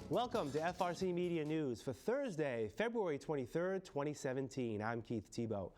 Welcome to FRC Media News for Thursday, February 23rd, 2017. I'm Keith Tebow.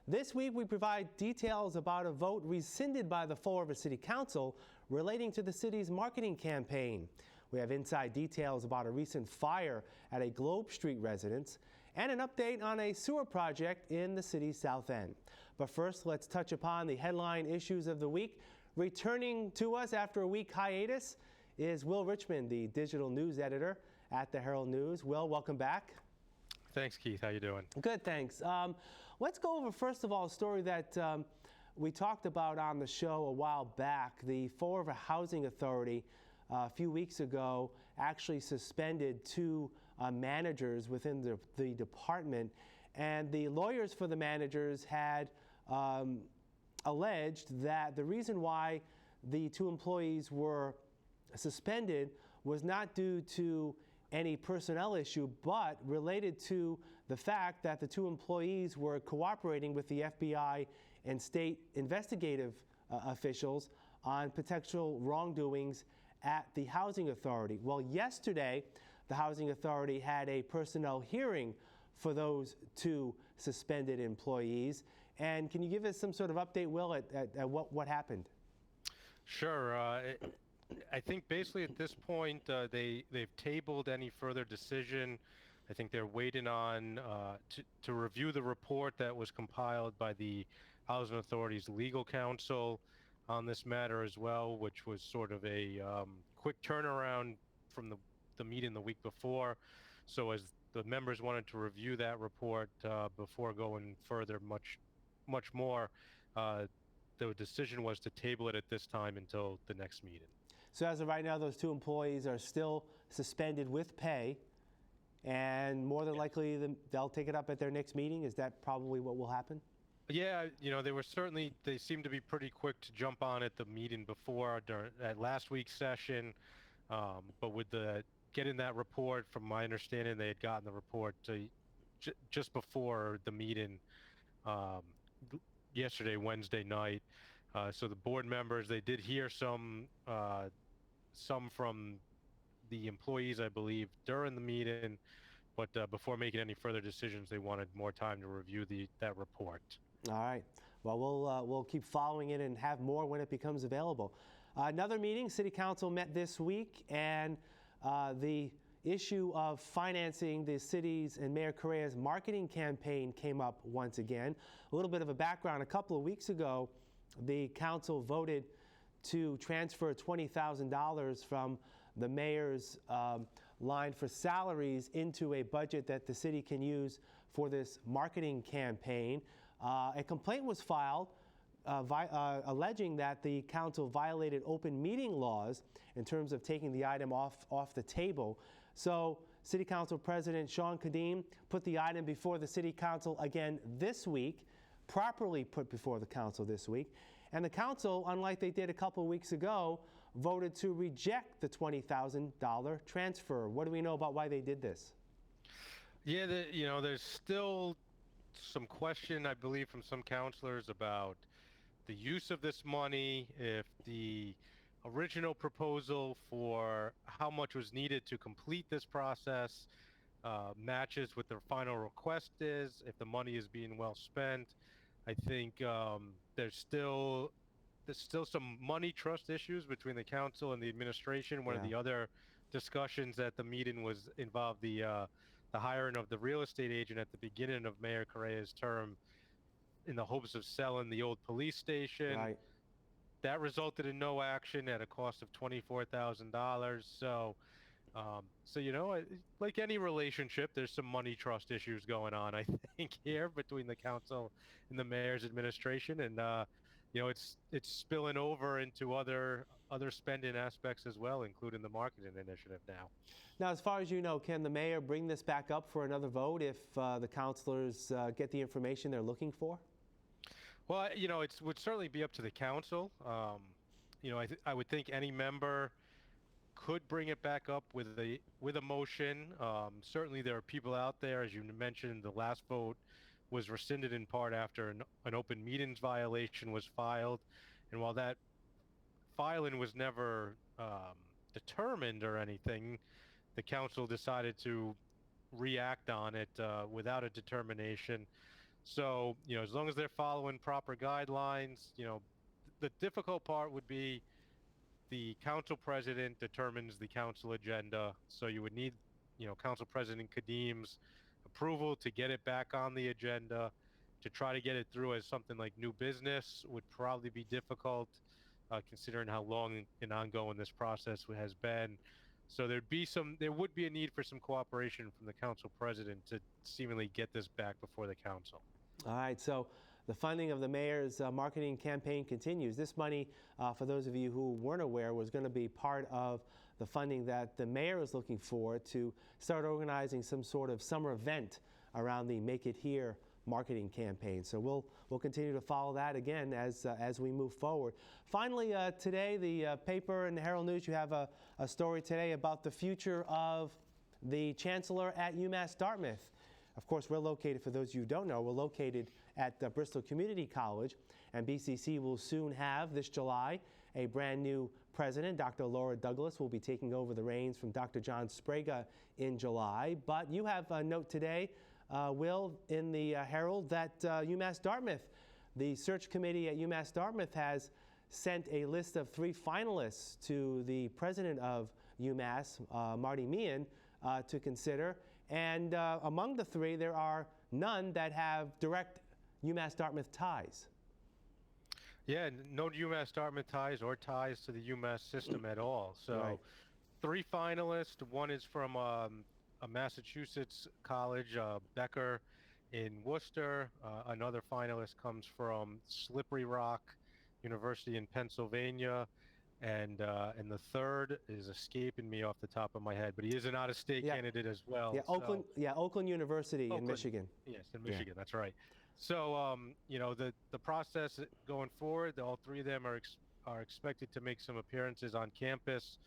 This week we provide details about a vote rescinded by the Fall River City Council relating to the city's marketing campaign. We have inside details about a recent fire at a Globe Street residence and an update on a sewer project in the city's south end. But first, let's touch upon the headline issues of the week. Returning to us after a week hiatus is Will Richmond, the digital news editor at the Herald News. Will, welcome back. Thanks, Keith. How you doing? Good, thanks. Let's go over, first of all, a story that we talked about on the show a while back. The Fall River Housing Authority a few weeks ago actually suspended two managers within the department, and the lawyers for the managers had alleged that the reason why the two employees were suspended was not due to any personnel issue, but related to the fact that the two employees were cooperating with the FBI and state investigative officials on potential wrongdoings at the Housing Authority. Well, yesterday, the Housing Authority had a personnel hearing for those two suspended employees. And can you give us some sort of update, Will, at what happened? Sure. I think basically at this point they've tabled any further decision. I think they're waiting on to review the report that was compiled by the Housing Authority's legal counsel on this matter as well, which was sort of a quick turnaround from the meeting the week before. So as the members wanted to review that report before going further much more, the decision was to table it at this time until the next meeting. So as of right now, those two employees are still suspended with pay, and more than likely they'll take it up at their next meeting. Is that probably what will happen? Yeah, you know, they seemed to be pretty quick to jump on at the meeting before, at last week's session. But with getting that report, from my understanding, they had gotten the report just before the meeting yesterday, Wednesday night. So the board members, they did hear some from the employees, I believe, during the meeting, but before making any further decisions, they wanted more time to review that report. All right. Well, we'll keep following it and have more when it becomes available. Another meeting, City Council met this week, and the issue of financing the city's and Mayor Correa's marketing campaign came up once again. A little bit of a background. A couple of weeks ago, the council voted to transfer $20,000 from the mayor's line for salaries into a budget that the city can use for this marketing campaign. A complaint was filed alleging that the council violated open meeting laws in terms of taking the item off the table. So City Council President Sean Kadim put the item before the City Council again this week, properly put before the council this week. And the council, unlike they did a couple of weeks ago, voted to reject the $20,000 transfer. What do we know about why they did this? Yeah, there's still some question, I believe, from some councilors about the use of this money, if the original proposal for how much was needed to complete this process matches what their final request is, if the money is being well spent. I think there's still some money trust issues between the council and the administration. One of the other discussions at the meeting was involved the hiring of the real estate agent at the beginning of Mayor Correa's term in the hopes of selling the old police station. Right. That resulted in no action at a cost of $24,000. So, like any relationship, there's some money trust issues going on, I think, here between the council and the mayor's administration. And, it's spilling over into other spending aspects as well, including the marketing initiative now. Now, as far as you know, can the mayor bring this back up for another vote if the councilors get the information they're looking for? Well, it would certainly be up to the council. I would think any member could bring it back up with a motion. Certainly there are people out there, as you mentioned, the last vote was rescinded in part after an open meetings violation was filed. And while that filing was never determined or anything, the council decided to react on it without a determination. So, as long as they're following proper guidelines, the difficult part would be the council president determines the council agenda. So you would need, Council President Kadim's approval to get it back on the agenda. To try to get it through as something like new business would probably be difficult, considering how long and ongoing this process has been. So there would be a need for some cooperation from the council president to seemingly get this back before the council. All right, so the funding of the mayor's marketing campaign continues. This money, for those of you who weren't aware, was going to be part of the funding that the mayor is looking for to start organizing some sort of summer event around the Make It Here marketing campaign. So we'll continue to follow that again as we move forward. Finally, today, the paper and the Herald News, you have a story today about the future of the chancellor at UMass Dartmouth. Of course, we're located, for those of you who don't know, we're located at Bristol Community College, and BCC will soon have, this July, a brand new president. Dr. Laura Douglas will be taking over the reins from Dr. John Sprague in July. But you have a note today, Will, in the Herald, that UMass Dartmouth, the search committee at UMass Dartmouth has sent a list of 3 finalists to the president of UMass, Marty Meehan, to consider. And among the 3, there are none that have direct UMass Dartmouth ties. Yeah, no UMass Dartmouth ties or ties to the UMass system at all. So Right. 3 finalists. One is from a Massachusetts college, Becker in Worcester. Another finalist comes from Slippery Rock University in Pennsylvania. And the third is escaping me off the top of my head, but he is an out-of-state candidate as well. Yeah, Oakland. Yeah, Oakland University in Michigan. Yes, in Michigan. That's right. So, the process going forward, all 3 of them are expected to make some appearances on campus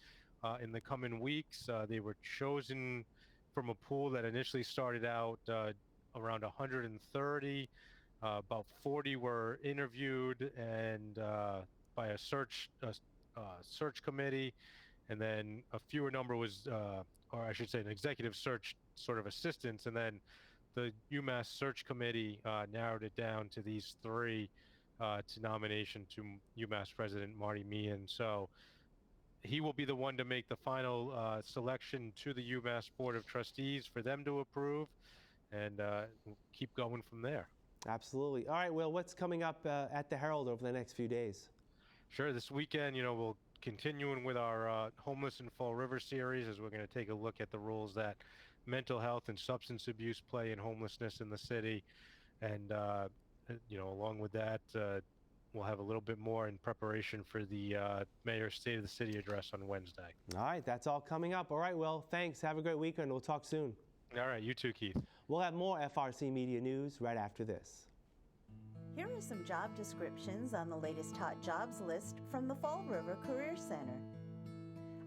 in the coming weeks. They were chosen from a pool that initially started out around 130. About 40 were interviewed and by a search committee, and then a fewer number was, or I should say, an executive search sort of assistants, and then the UMass search committee narrowed it down to these 3 to nomination to UMass President Marty Meehan. So he will be the one to make the final selection to the UMass Board of Trustees for them to approve, and keep going from there. Absolutely. All right, Will, what's coming up at the Herald over the next few days? Sure. This weekend, we'll continuing with our Homeless in Fall River series, as we're going to take a look at the roles that mental health and substance abuse play in homelessness in the city. And, along with that, we'll have a little bit more in preparation for the Mayor's State of the City address on Wednesday. All right, that's all coming up. All right, Will, thanks. Have a great weekend. We'll talk soon. All right, you too, Keith. We'll have more FRC Media News right after this. Here are some job descriptions on the latest hot jobs list from the Fall River Career Center.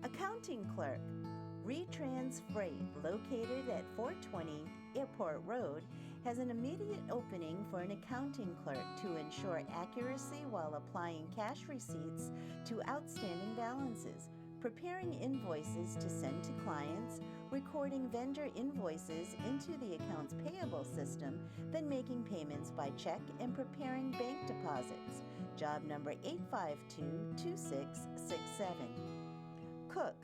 Accounting clerk, Retrans Freight, located at 420 Airport Road, has an immediate opening for an accounting clerk to ensure accuracy while applying cash receipts to outstanding balances, preparing invoices to send to clients, recording vendor invoices into the accounts payable system, then making payments by check and preparing bank deposits. Job number 8522667. Cook,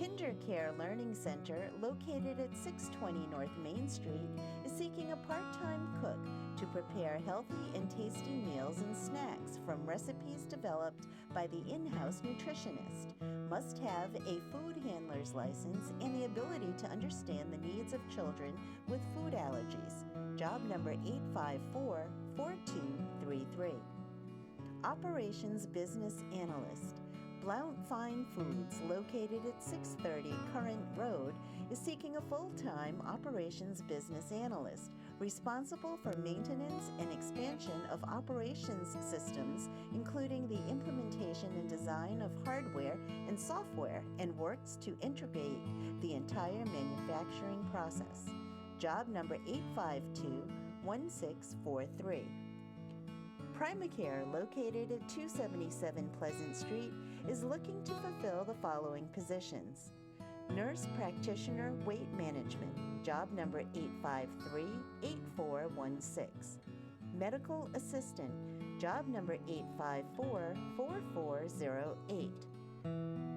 KinderCare Learning Center, located at 620 North Main Street, is seeking a part-time cook to prepare healthy and tasty meals and snacks from recipes developed by the in-house nutritionist. Must have a food handler's license and the ability to understand the needs of children with food allergies. Job number 8544233. Operations Business Analyst, Blount Fine Foods, located at 630 Current Road, is seeking a full-time operations business analyst responsible for maintenance and expansion of operations systems, including the implementation and design of hardware and software, and works to integrate the entire manufacturing process. Job number 8521643. Primacare, located at 277 Pleasant Street, is looking to fulfill the following positions: Nurse Practitioner Weight Management, job number 853-8416. Medical Assistant, job number 854-4408.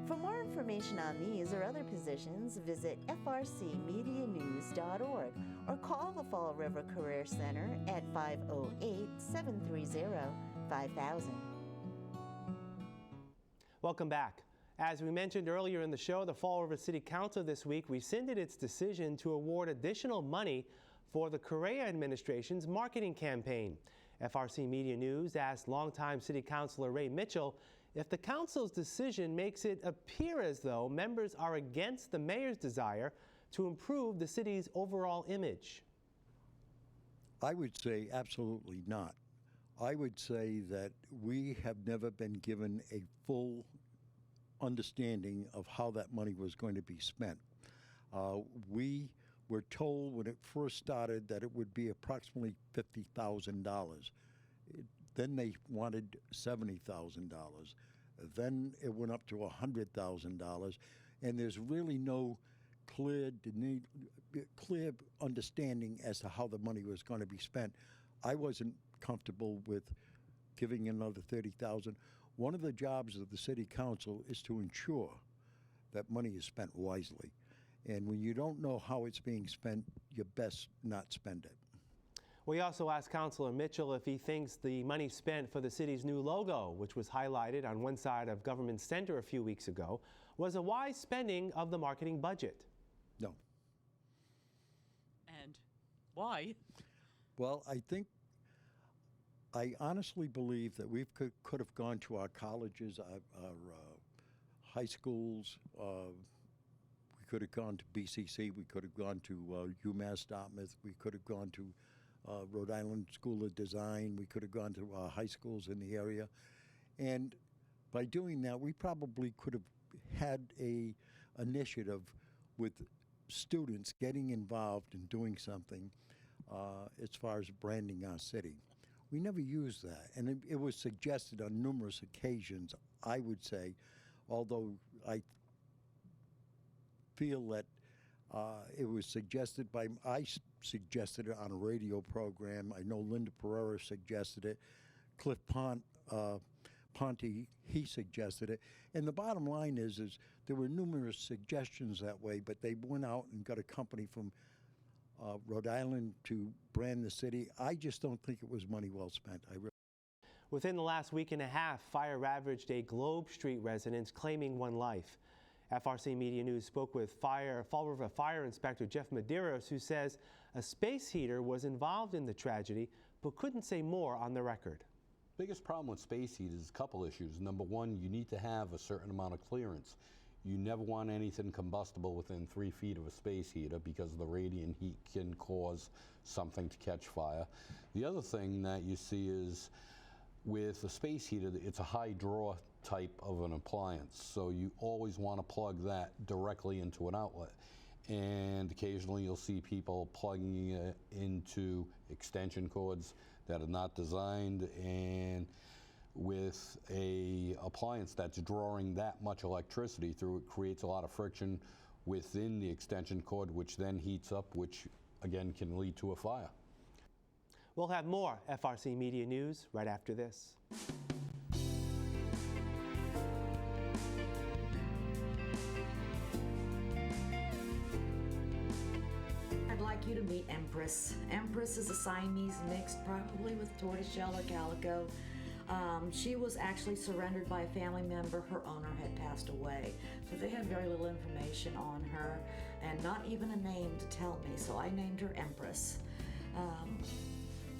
For more information on these or other positions, visit FRCmedianews.org or call the Fall River Career Center at 508-730-5000. Welcome back. As we mentioned earlier in the show, the Fall River City Council this week rescinded its decision to award additional money for the Correa administration's marketing campaign. FRC Media News asked longtime City Councilor Ray Mitchell if the council's decision makes it appear as though members are against the mayor's desire to improve the city's overall image. I would say absolutely not. I would say that we have never been given a full understanding of how that money was going to be spent. We were told when it first started that it would be approximately $50,000. Then they wanted $70,000. Then it went up to $100,000, and there's really no clear understanding as to how the money was going to be spent. I wasn't comfortable with giving another $30,000. One of the jobs of the city council is to ensure that money is spent wisely. And when you don't know how it's being spent, you best not spend it. We also asked Councilor Mitchell if he thinks the money spent for the city's new logo, which was highlighted on one side of Government Center a few weeks ago, was a wise spending of the marketing budget. No. And why? Well, I honestly believe that we could have gone to our colleges, our high schools. We could have gone to BCC. We could have gone to UMass Dartmouth. We could have gone to Rhode Island School of Design. We could have gone to high schools in the area. And by doing that, we probably could have had a initiative with students getting involved in doing something as far as branding our city. We never used that, and it was suggested on numerous occasions, I would say, although I feel that it was suggested by, I suggested it on a radio program. I know Linda Pereira suggested it. Cliff Ponte, he suggested it. And the bottom line is there were numerous suggestions that way, but they went out and got a company from Rhode Island to brand the city. I just don't think it was money well spent. Within the last week and a half, fire ravaged a Globe Street residence, claiming one life. FRC Media News spoke with Fall River Fire Inspector Jeff Medeiros, who says a space heater was involved in the tragedy, but couldn't say more on the record. Biggest problem with space heat is a couple issues. Number one, you need to have a certain amount of clearance. You never want anything combustible within 3 feet of a space heater because the radiant heat can cause something to catch fire. The other thing that you see is with a space heater, it's a high draw type of an appliance, so you always want to plug that directly into an outlet. And occasionally you'll see people plugging it into extension cords that are not designed, and with a appliance that's drawing that much electricity through, it creates a lot of friction within the extension cord, which then heats up, which again can lead to a fire. We'll have more FRC Media News right after this. I'd like you to meet Empress. Empress is a Siamese mixed, probably with tortoiseshell or calico. She was actually surrendered by a family member. Her owner had passed away. So they had very little information on her and not even a name to tell me. So I named her Empress.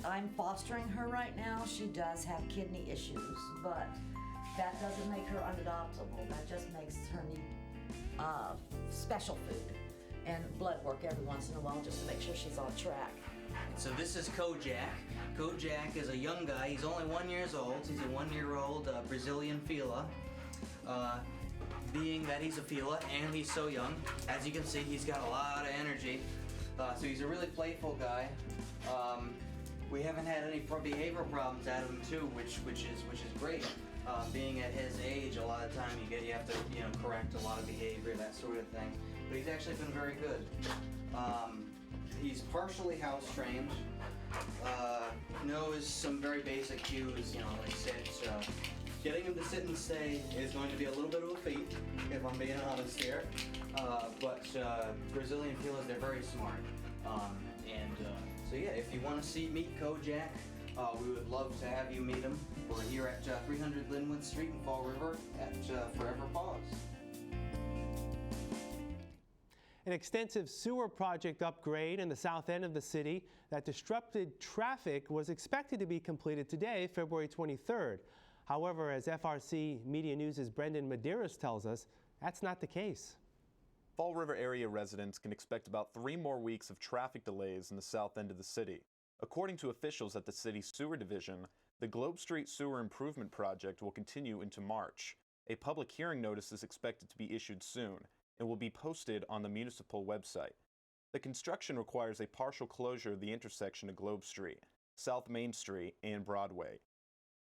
I'm fostering her right now. She does have kidney issues, but that doesn't make her unadoptable. That just makes her need special food and blood work every once in a while just to make sure she's on track. So this is Kojak. Kojak is a young guy. He's only 1 year old. He's a 1-year-old Brazilian Fila. Being that he's a Fila and he's so young, as you can see, he's got a lot of energy. So he's a really playful guy. We haven't had any behavioral problems out of him too, which is great. Being at his age, a lot of time you have to correct a lot of behavior, that sort of thing. But he's actually been very good. He's partially house trained. Knows some very basic cues, like sit. Getting him to sit and stay is going to be a little bit of a feat, if I'm being honest here. But Brazilian feelers, they're very smart. So yeah, if you want to meet Kojak, we would love to have you meet him. We're here at 300 Linwood Street in Fall River at Forever Paws. An extensive sewer project upgrade in the south end of the city that disrupted traffic was expected to be completed today, February 23rd. However, as FRC Media News' Brendan Medeiros tells us, that's not the case. Fall River area residents can expect about 3 more weeks of traffic delays in the south end of the city. According to officials at the city's sewer division, the Globe Street Sewer Improvement Project will continue into March. A public hearing notice is expected to be issued soon and will be posted on the municipal website. The construction requires a partial closure of the intersection of Globe Street, South Main Street, and Broadway.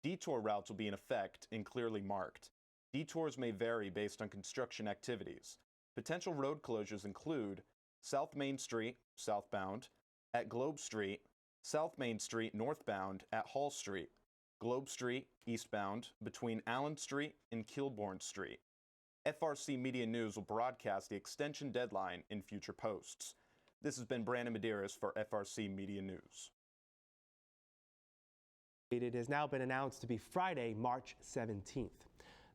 Detour routes will be in effect and clearly marked. Detours may vary based on construction activities. Potential road closures include South Main Street, southbound, at Globe Street, South Main Street northbound at Hall Street, Globe Street eastbound between Allen Street and Kilbourne Street. FRC Media News will broadcast the extension deadline in future posts. This has been Brandon Medeiros for FRC Media News. It has now been announced to be Friday, March 17th.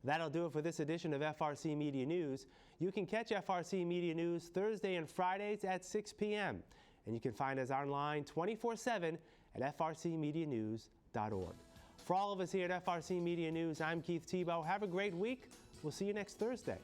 That'll do it for this edition of FRC Media News. You can catch FRC Media News Thursday and Fridays at 6 p.m. And you can find us online 24/7 at frcmedianews.org. For all of us here at FRC Media News, I'm Keith Tebow. Have a great week. We'll see you next Thursday.